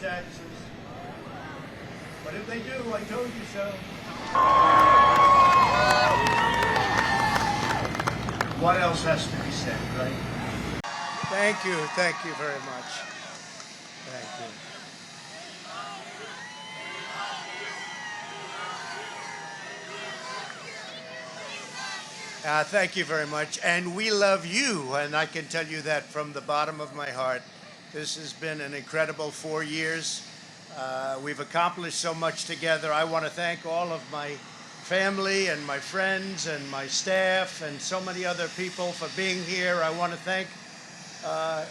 taxes. But if they do, I told you so. What else has to be said, right? Thank you very much. Thank you. Thank you very much. And we love you, and I can tell you that from the bottom of my heart. This has been an incredible 4 years. We've accomplished so much together. I want to thank all of my family and my friends and my staff and so many other people for being here. I want to thank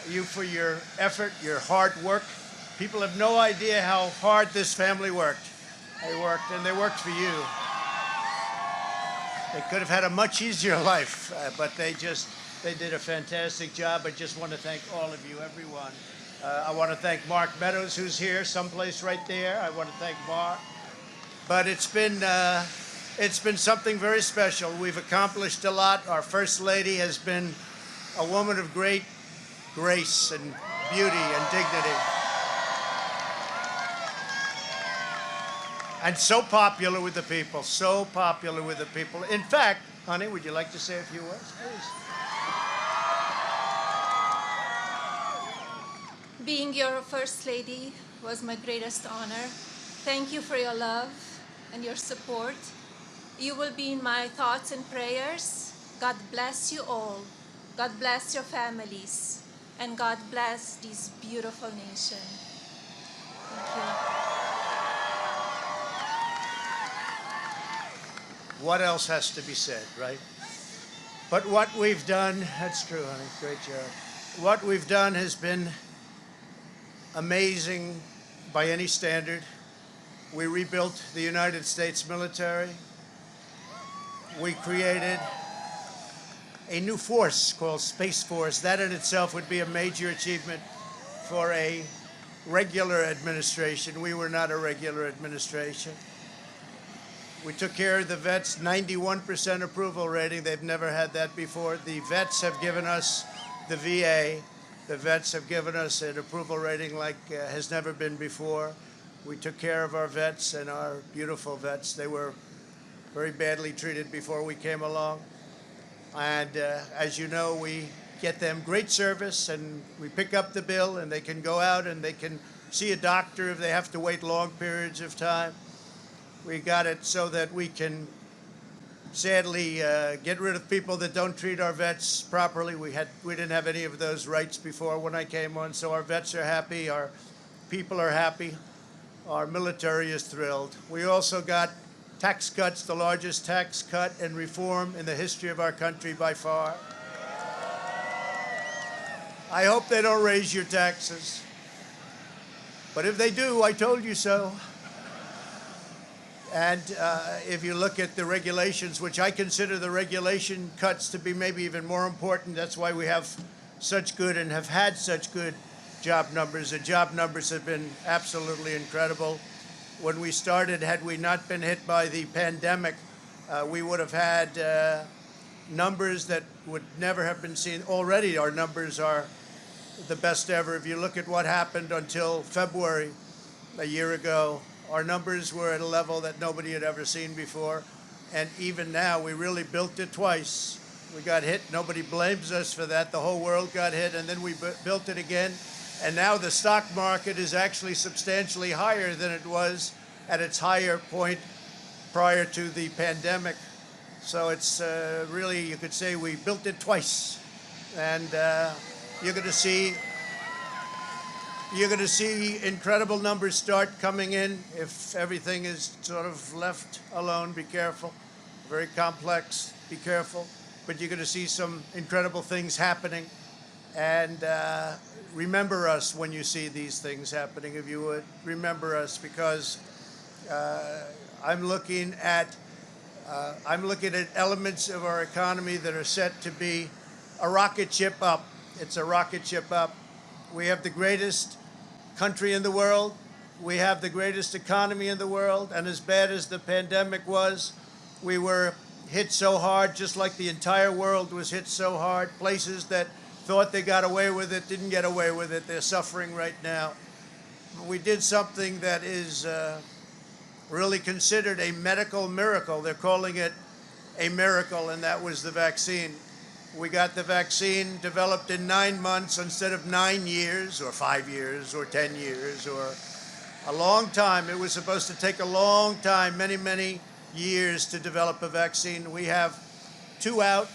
you for your effort, your hard work. People have no idea how hard this family worked. They worked, and they worked for you. They could have had a much easier life, but they did a fantastic job. I just want to thank all of you, everyone. I want to thank Mark Meadows, who's here, someplace right there. I want to thank Mark. But it's been something very special. We've accomplished a lot. Our First Lady has been a woman of great grace and beauty and dignity. And so popular with the people, so popular with the people. In fact, honey, would you like to say a few words, please? Being your First Lady was my greatest honor. Thank you for your love and your support. You will be in my thoughts and prayers. God bless you all. God bless your families. And God bless this beautiful nation. Thank you. What else has to be said, right? But what we've done, that's true, honey, great job. What we've done has been amazing by any standard. We rebuilt the United States military. We created a new force called Space Force. That in itself would be a major achievement for a regular administration. We were not a regular administration. We took care of the vets, 91% approval rating. They've never had that before. The vets have given us, the VA, the vets have given us an approval rating like has never been before. We took care of our vets and our beautiful vets. They were very badly treated before we came along. And as you know, we get them great service, and we pick up the bill, and they can go out and they can see a doctor if they have to wait long periods of time. We got it so that we can sadly get rid of people that don't treat our vets properly. We didn't have any of those rights before when I came on, so our vets are happy, our people are happy, our military is thrilled. We also got tax cuts, the largest tax cut and reform in the history of our country by far. I hope they don't raise your taxes, but if they do, I told you so. And if you look at the regulations, which I consider the regulation cuts to be maybe even more important, that's why we have such good and have had such good job numbers. The job numbers have been absolutely incredible. When we started, had we not been hit by the pandemic, we would have had numbers that would never have been seen. Already our numbers are the best ever. If you look at what happened until February a year ago, our numbers were at a level that nobody had ever seen before. And even now, we really built it twice. We got hit. Nobody blames us for that. The whole world got hit, and then we built it again. And now the stock market is actually substantially higher than it was at its higher point prior to the pandemic. So it's really, you could say we built it twice. And you're going to see incredible numbers start coming in if everything is sort of left alone. Be careful. Very complex. Be careful. But you're going to see some incredible things happening. And remember us when you see these things happening, if you would. Remember us, because I'm looking at elements of our economy that are set to be a rocket ship up. It's a rocket ship up. We have the greatest country in the world. We have the greatest economy in the world. And as bad as the pandemic was, we were hit so hard, just like the entire world was hit so hard. Places that thought they got away with it didn't get away with it. They're suffering right now. we did something that is really considered a medical miracle. They're calling it a miracle, and that was the vaccine. We got the vaccine developed in 9 months instead of 9 years or 5 years or 10 years or a long time. It was supposed to take a long time, many, many years to develop a vaccine. We have 2 out.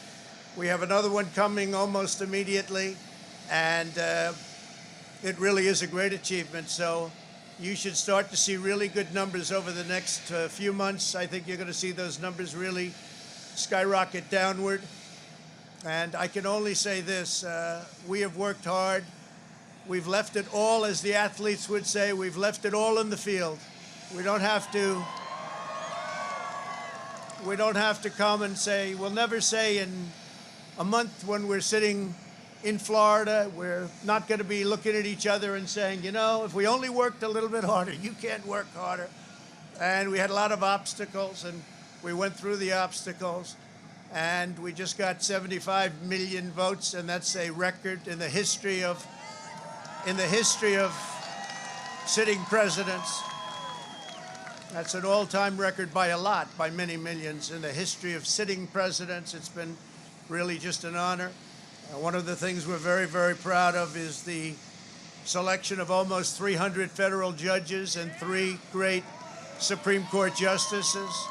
We have another one coming almost immediately, and it really is a great achievement. So you should start to see really good numbers over the next few months. I think you're going to see those numbers really skyrocket downward. And I can only say this, we have worked hard. We've left it all, as the athletes would say, we've left it all in the field. We don't have to come and say, we'll never say in a month when we're sitting in Florida, we're not going to be looking at each other and saying, you know, if we only worked a little bit harder, you can't work harder. And we had a lot of obstacles, and we went through the obstacles. And we just got 75 million votes, and that's a record in the history of sitting presidents. That's an all-time record by a lot, by many millions. In the history of sitting presidents, it's been really just an honor. One of the things we're very, very proud of is the selection of almost 300 federal judges and 3 great Supreme Court justices.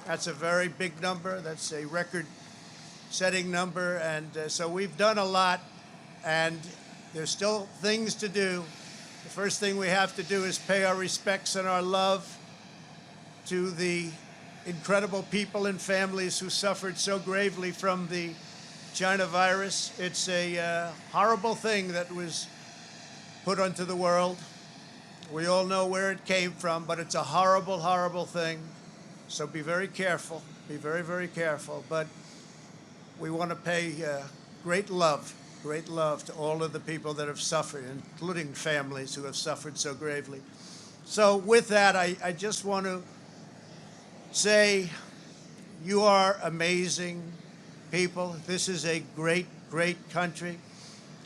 That's a very big number. That's a record-setting number. And so we've done a lot, and there's still things to do. The first thing we have to do is pay our respects and our love to the incredible people and families who suffered so gravely from the China virus. It's a horrible thing that was put onto the world. We all know where it came from, but it's a horrible, horrible thing. So be very careful, be very, very careful. But we want to pay great love to all of the people that have suffered, including families who have suffered so gravely. So with that, I just want to say you are amazing people. This is a great, great country.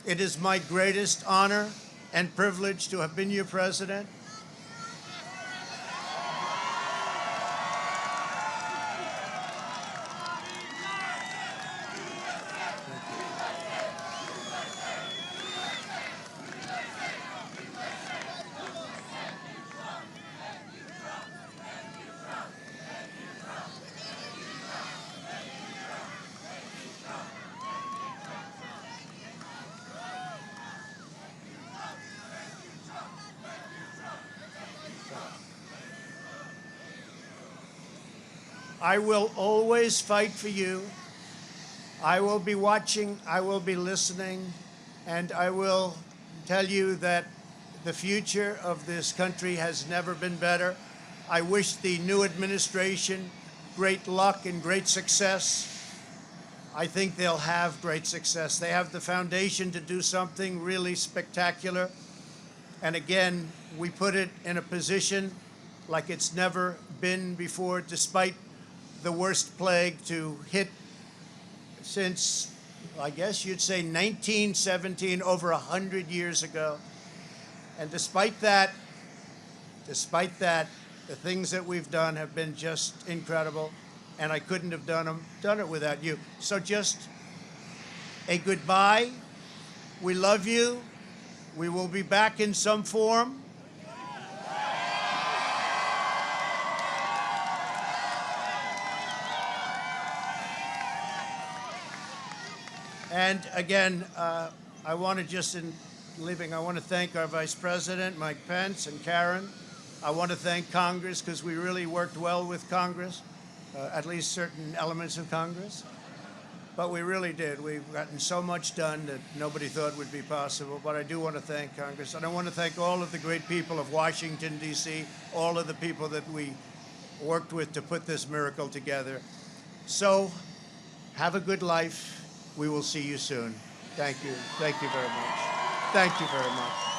It is my greatest honor and privilege to have been your president. I will always fight for you. I will be watching, I will be listening, and I will tell you that the future of this country has never been better. I wish the new administration great luck and great success. I think they'll have great success. They have the foundation to do something really spectacular. And again, we put it in a position like it's never been before, despite the worst plague to hit since, I guess you'd say 1917, over 100 years ago. And despite that, the things that we've done have been just incredible, and I couldn't have done it without you. So just a goodbye. We love you. We will be back in some form. And again, I want to just, in leaving, I want to thank our Vice President, Mike Pence, and Karen. I want to thank Congress, because we really worked well with Congress, at least certain elements of Congress. But we really did. We've gotten so much done that nobody thought would be possible. But I do want to thank Congress. And I want to thank all of the great people of Washington, D.C., all of the people that we worked with to put this miracle together. So have a good life. We will see you soon. Thank you. Thank you very much. Thank you very much.